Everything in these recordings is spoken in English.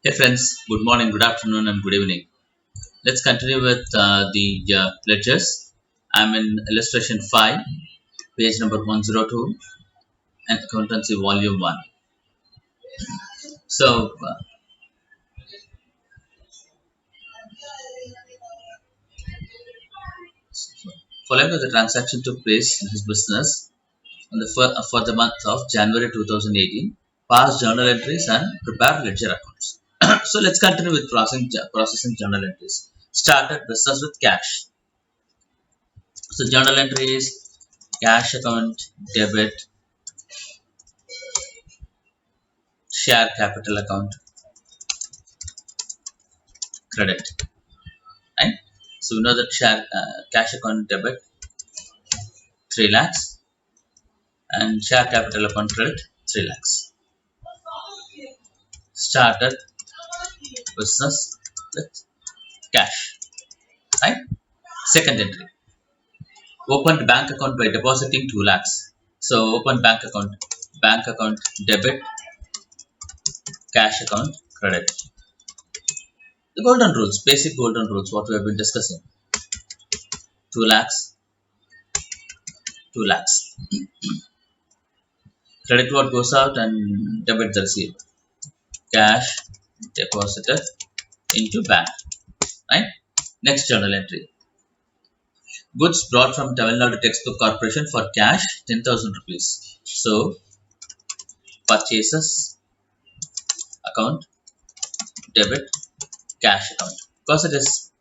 Hey friends, good morning, good afternoon, and good evening. Let's continue with the lectures. I'm in illustration 5, page number 102, and accountancy volume 1. So, following the transaction took place in his business for the month of January 2018, passed journal entries and prepared ledger accounts. So, let's continue with processing journal entries. Started business with cash. So, journal entries, cash account, debit, share capital account, credit, right? So we know that share cash account debit 3 lakhs and share capital account credit 3 lakhs. Started business with cash, right? Second entry, opened bank account by depositing 2 lakhs. So open bank account debit, cash account credit. The golden rules, basic golden rules, what we have been discussing. 2 lakhs, 2 lakhs. Credit what goes out and debit the receipt. Cash deposited into bank, right? Next journal entry. Goods brought from Tamil Nadu Textbook Corporation for cash 10,000 rupees. So purchases account debit cash account. Because it is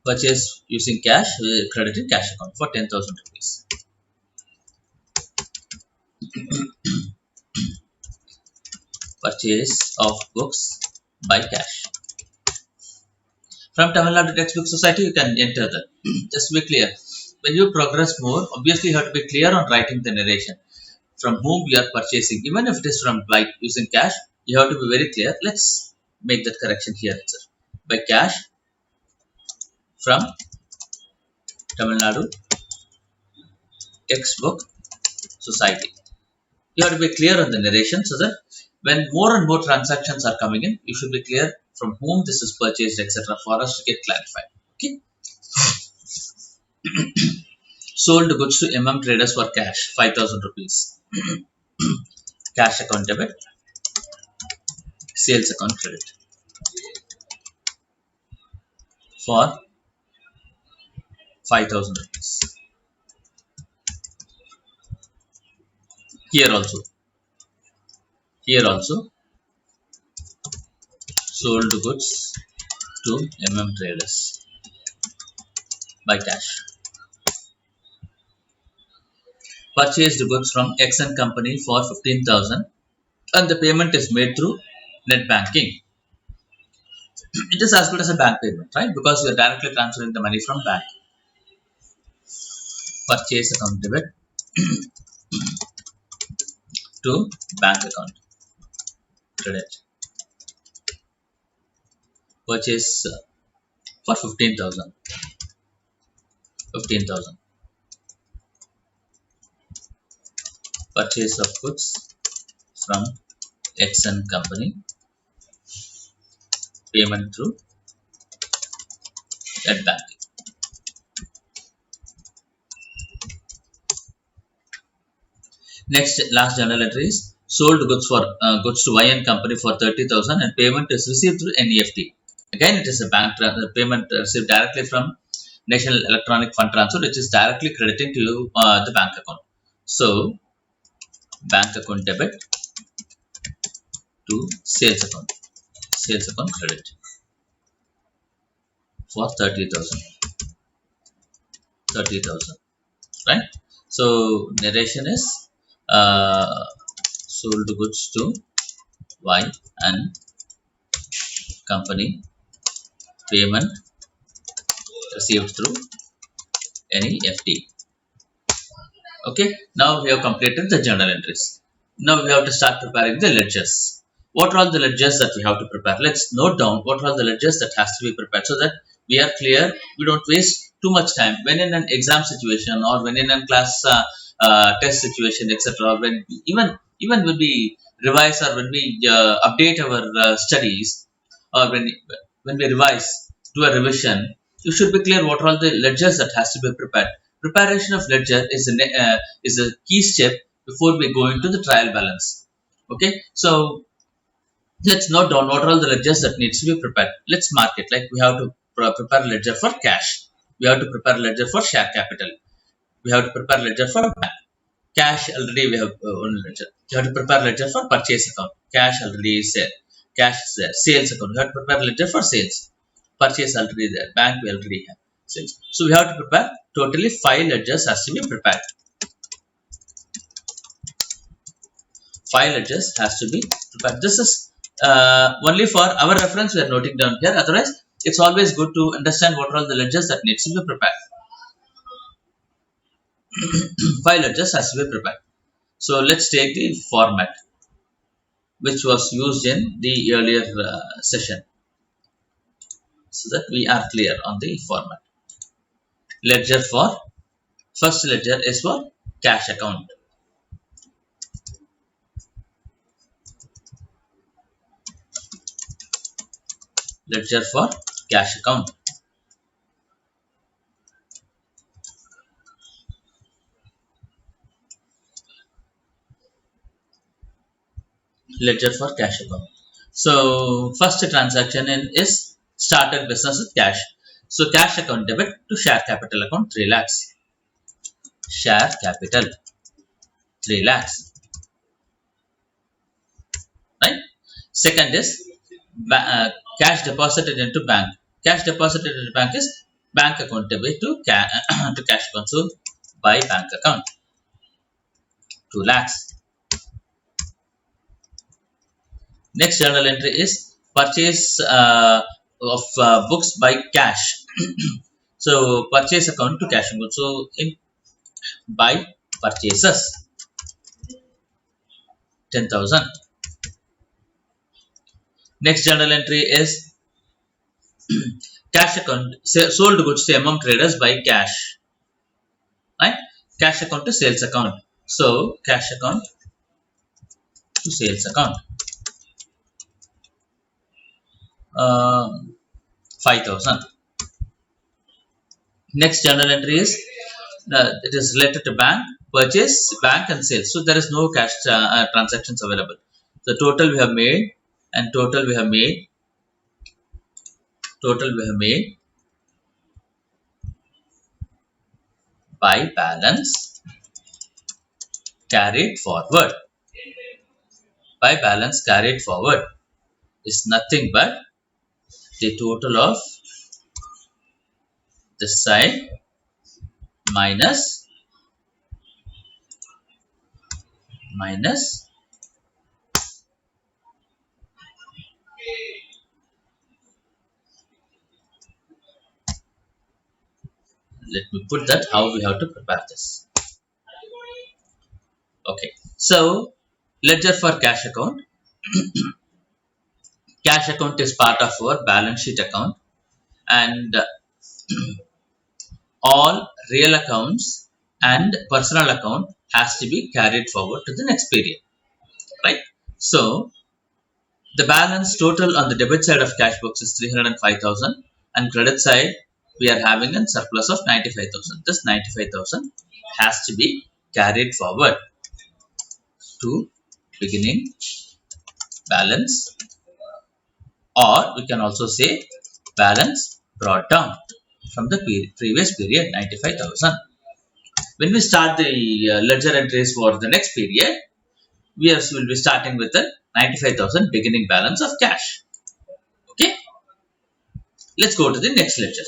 purchase using cash, we credited cash account for 10,000 rupees. Purchase of books by cash. From Tamil Nadu Textbook Society, you can enter that. Just to be clear, when you progress more, obviously you have to be clear on writing the narration. From whom we are purchasing, even if it is from like using cash, you have to be very clear. Let's make that correction here itself. By cash from Tamil Nadu Textbook Society. You have to be clear on the narration so that when more and more transactions are coming in, you should be clear from whom this is purchased, etc. for us to get clarified. Okay. Sold goods to traders for cash, 5,000 rupees. Cash account debit, sales account credit for 5,000 rupees. Here also sold goods to traders by cash. Purchased goods from X and company for 15,000 and the payment is made through net banking. It is as good as a bank payment, right? Because you are directly transferring the money from bank. Purchase account debit to bank account credit. Purchase for 15,000. Purchase of goods from X and company. Payment through net banking. Next, last journal entry is sold goods to Y and company for 30,000 and payment is received through NEFT. Again, it is a bank payment received directly from National Electronic Fund Transfer, which is directly crediting to you, the bank account. So, bank account debit to sales account credit for 30,000, right? So, narration is sold goods to Y and company, payment received through NEFT. Okay, now we have completed the journal entries. Now we have to start preparing the ledgers. What are all the ledgers that we have to prepare? Let's note down what are all the ledgers that has to be prepared so that we are clear. We don't waste too much time when in an exam situation or when in a class test situation, etc. When even when we revise or when we update our studies, or when we revise, do a revision, you should be clear what are all the ledgers that has to be prepared. Preparation of ledger is a key step before we go into the trial balance. Okay, so let's note down what are all the ledgers that needs to be prepared. Let's mark it. Like we have to prepare ledger for cash, we have to prepare ledger for share capital, we have to prepare ledger for bank. Cash already we have one ledger. You have to prepare ledger for purchase account. Cash already is there. Cash is there. Sales account. You have to prepare ledger for sales. Purchase already there. Bank we already have. Sales. So we have to prepare totally 5 ledgers has to be prepared. 5 ledgers has to be prepared. This is only for our reference. We are noting down here. Otherwise, it's always good to understand what are all the ledgers that needs to be prepared. 5 ledgers has to be prepared. So let's take the format which was used in the earlier session, so that we are clear on the format. Ledger for first ledger is for cash account. Ledger for cash account. Ledger for cash account. So first transaction in is started business with cash. So cash account debit to share capital account 3 lakhs. Share capital 3 lakhs. Right. Second is cash deposited into bank. Cash deposited into bank is bank account debit to to cash account. So by bank account 2 lakhs. Next journal entry is purchase of books by cash. So purchase account to cash account. So in by purchases 10,000. Next journal entry is cash account sold goods to among traders by cash. Right? Cash account to sales account. So cash account to sales account. 5,000. Next journal entry is it is related to bank, purchase, bank and sales. So there is no cash transactions available. The total we have made and total we have made by balance carried forward. By balance carried forward is nothing but the total of this side minus let me put that how we have to prepare this. Okay, so ledger for cash account. Cash account is part of our balance sheet account, and all real accounts and personal account has to be carried forward to the next period, right? So the balance total on the debit side of cash books is 305,000, and credit side we are having a surplus of 95,000. This 95,000 has to be carried forward to beginning balance, or we can also say balance brought down from the previous period 95,000. When we start the ledger entries for the next period, we will be starting with the 95,000 beginning balance of cash. Okay, let's go to the next ledger.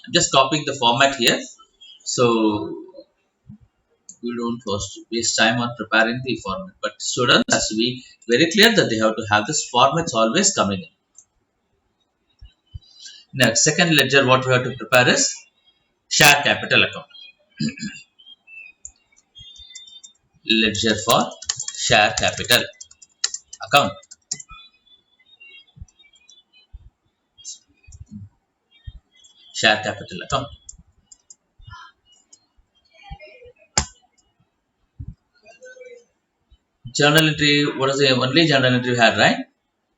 I'm just copying the format here, so we don't waste time on preparing the format. But students has to be very clear that they have to have this formats always coming in. Next, second ledger, what we have to prepare is share capital account. Ledger for share capital account. Share capital account. journal entry, what is the only journal entry we had, right?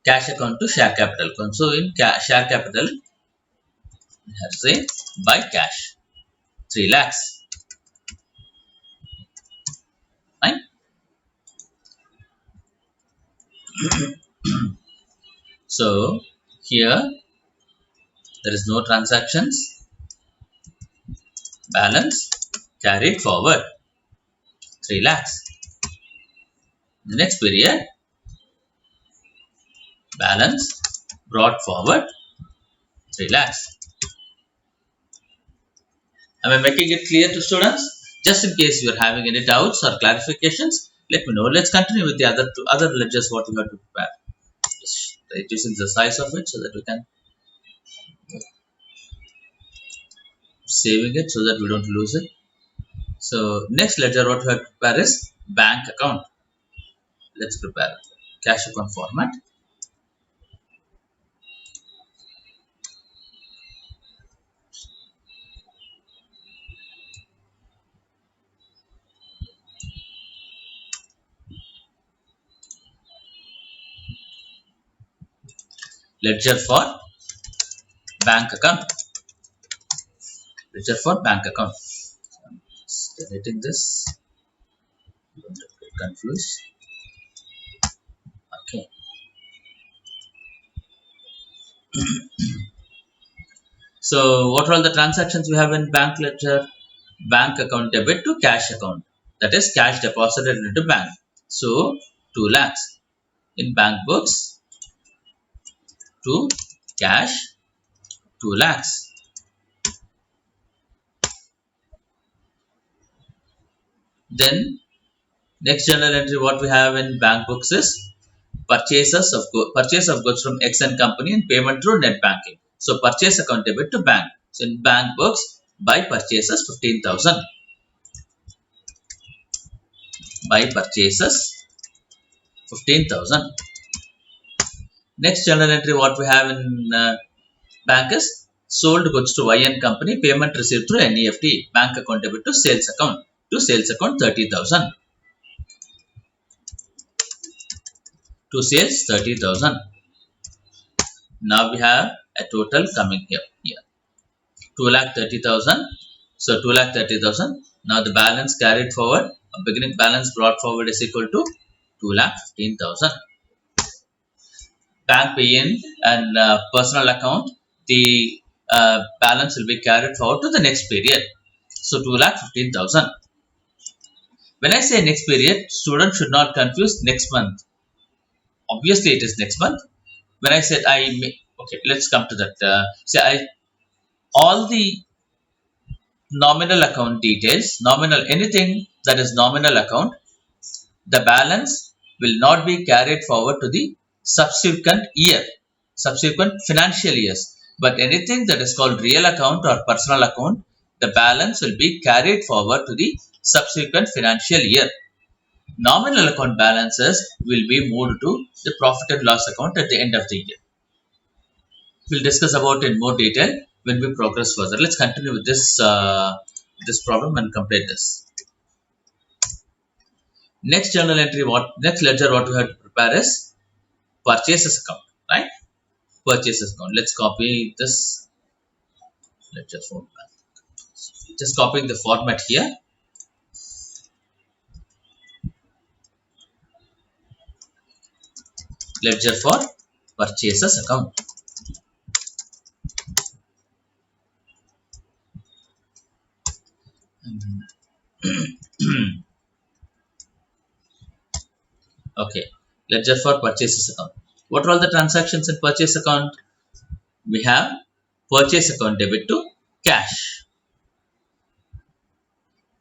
Cash account to share capital account. So in share capital, we have to say by cash 3 lakhs. Right? So here there is no transactions. Balance carried forward 3 lakhs. The next period, balance brought forward 3 lakhs. Am I making it clear to students? Just in case you are having any doubts or clarifications, let me know. Let's continue with the other ledgers what we have to prepare. Just reducing the size of it so that we can saving it so that we don't lose it. So next ledger what we have to prepare is bank account. Let's prepare cash account format. Ledger for bank account. Ledger for bank account. So I'm just deleting this. Don't get confused. Okay. So what are all the transactions we have in bank ledger? Bank account debit to cash account. That is cash deposited into bank. So 2 lakhs. In bank books, to cash 2 lakhs. Then next journal entry what we have in bank books is purchase of goods from X and company and payment through net banking. So purchase account debit to bank. So in bank books, by purchases 15,000. By purchases 15,000. Next journal entry what we have in bank is sold goods to Y and company, payment received through NEFT, bank account debit to sales account. To sales account 30,000. To sales 30,000. Now we have a total coming here. 2,30,000. So 2,30,000. Now the balance carried forward, beginning balance brought forward is equal to 2,15,000. Bank pay-in and personal account, the balance will be carried forward to the next period. So 2,15,000. When I say next period, students should not confuse next month. Obviously, it is next month. When I said okay, let's come to that. All the nominal account details, anything that is nominal account, the balance will not be carried forward to the subsequent year, subsequent financial years. But anything that is called real account or personal account, the balance will be carried forward to the subsequent financial year. Nominal account balances will be moved to the profit and loss account at the end of the year. We'll discuss about it in more detail when we progress further. Let's continue with this problem and complete this. Next journal entry, next ledger what we have to prepare is purchases account, right? Purchases account. Let's copy this ledger format. Just copying the format here. Ledger for purchases account. Okay, ledger for purchases account. What are all the transactions in purchase account? We have purchase account debit to cash.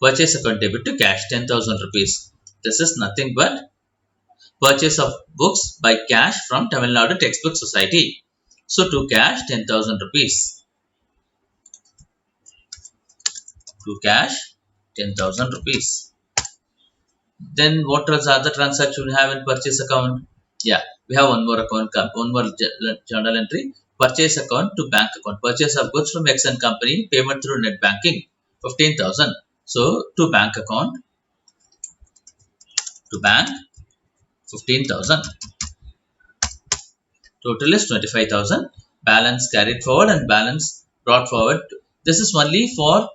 Purchase account debit to cash 10,000 rupees. This is nothing but purchase of books by cash from Tamil Nadu Textbook Society. So to cash 10,000 rupees. To cash 10,000 rupees. Then what are the other transactions we have in purchase account? Yeah, we have one more journal entry. Purchase account to bank account. Purchase of goods from X and company. Payment through net banking 15,000. So to bank account. To bank 15,000. Total is 25,000. Balance carried forward and balance brought forward. This is only for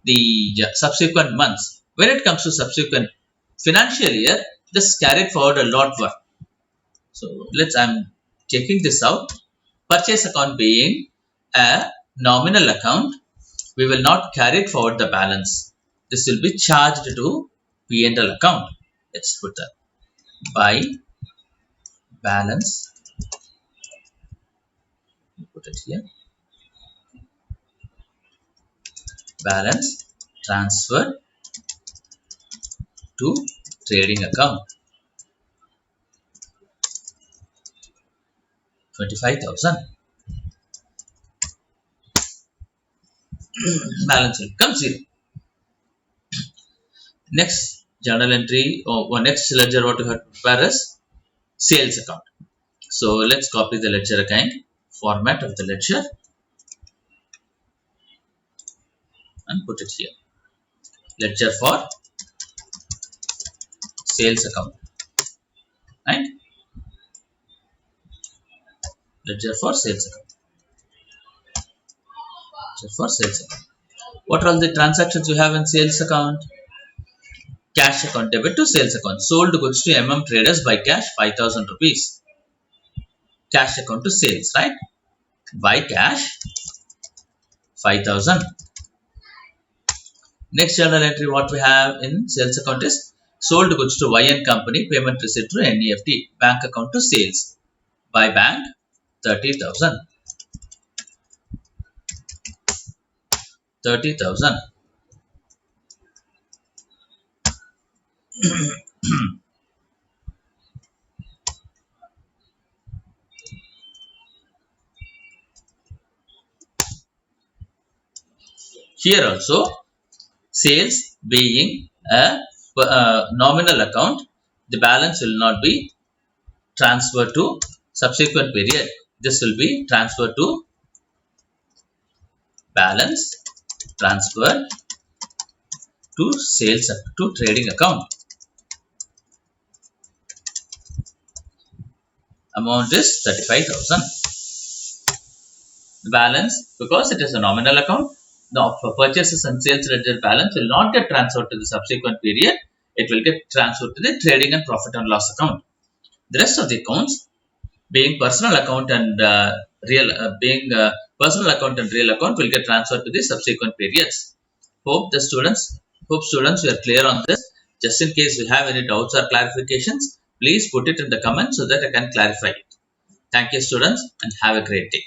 the subsequent months. When it comes to subsequent financial year, this carried forward a lot work. So I'm checking this out. Purchase account being a nominal account, we will not carry forward the balance. This will be charged to P&L account. Let's put that by balance. Put it here. Balance transferred to trading account. 25,000. Balance will come 0. Next journal entry or next ledger what we have to prepare is sales account. So let's copy the ledger account, format of the ledger and put it here. Ledger for sales account, right? Ledger for sales account. Ledger for sales account. What are all the transactions you have in sales account? Cash account debit to sales account. Sold goods to MM traders by cash 5,000 rupees. Cash account to sales, right? By cash 5,000. Next journal entry what we have in sales account is sold goods to YN company, payment received through NEFT, bank account to sales. By bank 30,000. 30,000. Here also sales being a nominal account, the balance will not be transferred to subsequent period. This will be transferred to balance transferred to sales to trading account. Amount is 35,000. The balance, because it is a nominal account, the purchases and sales ledger balance will not get transferred to the subsequent period. It will get transferred to the trading and profit and loss account. The rest of the accounts being personal account and personal account and real account will get transferred to the subsequent periods. Hope students we are clear on this. Just in case you have any doubts or clarifications, please put it in the comments so that I can clarify it. Thank you students and have a great day.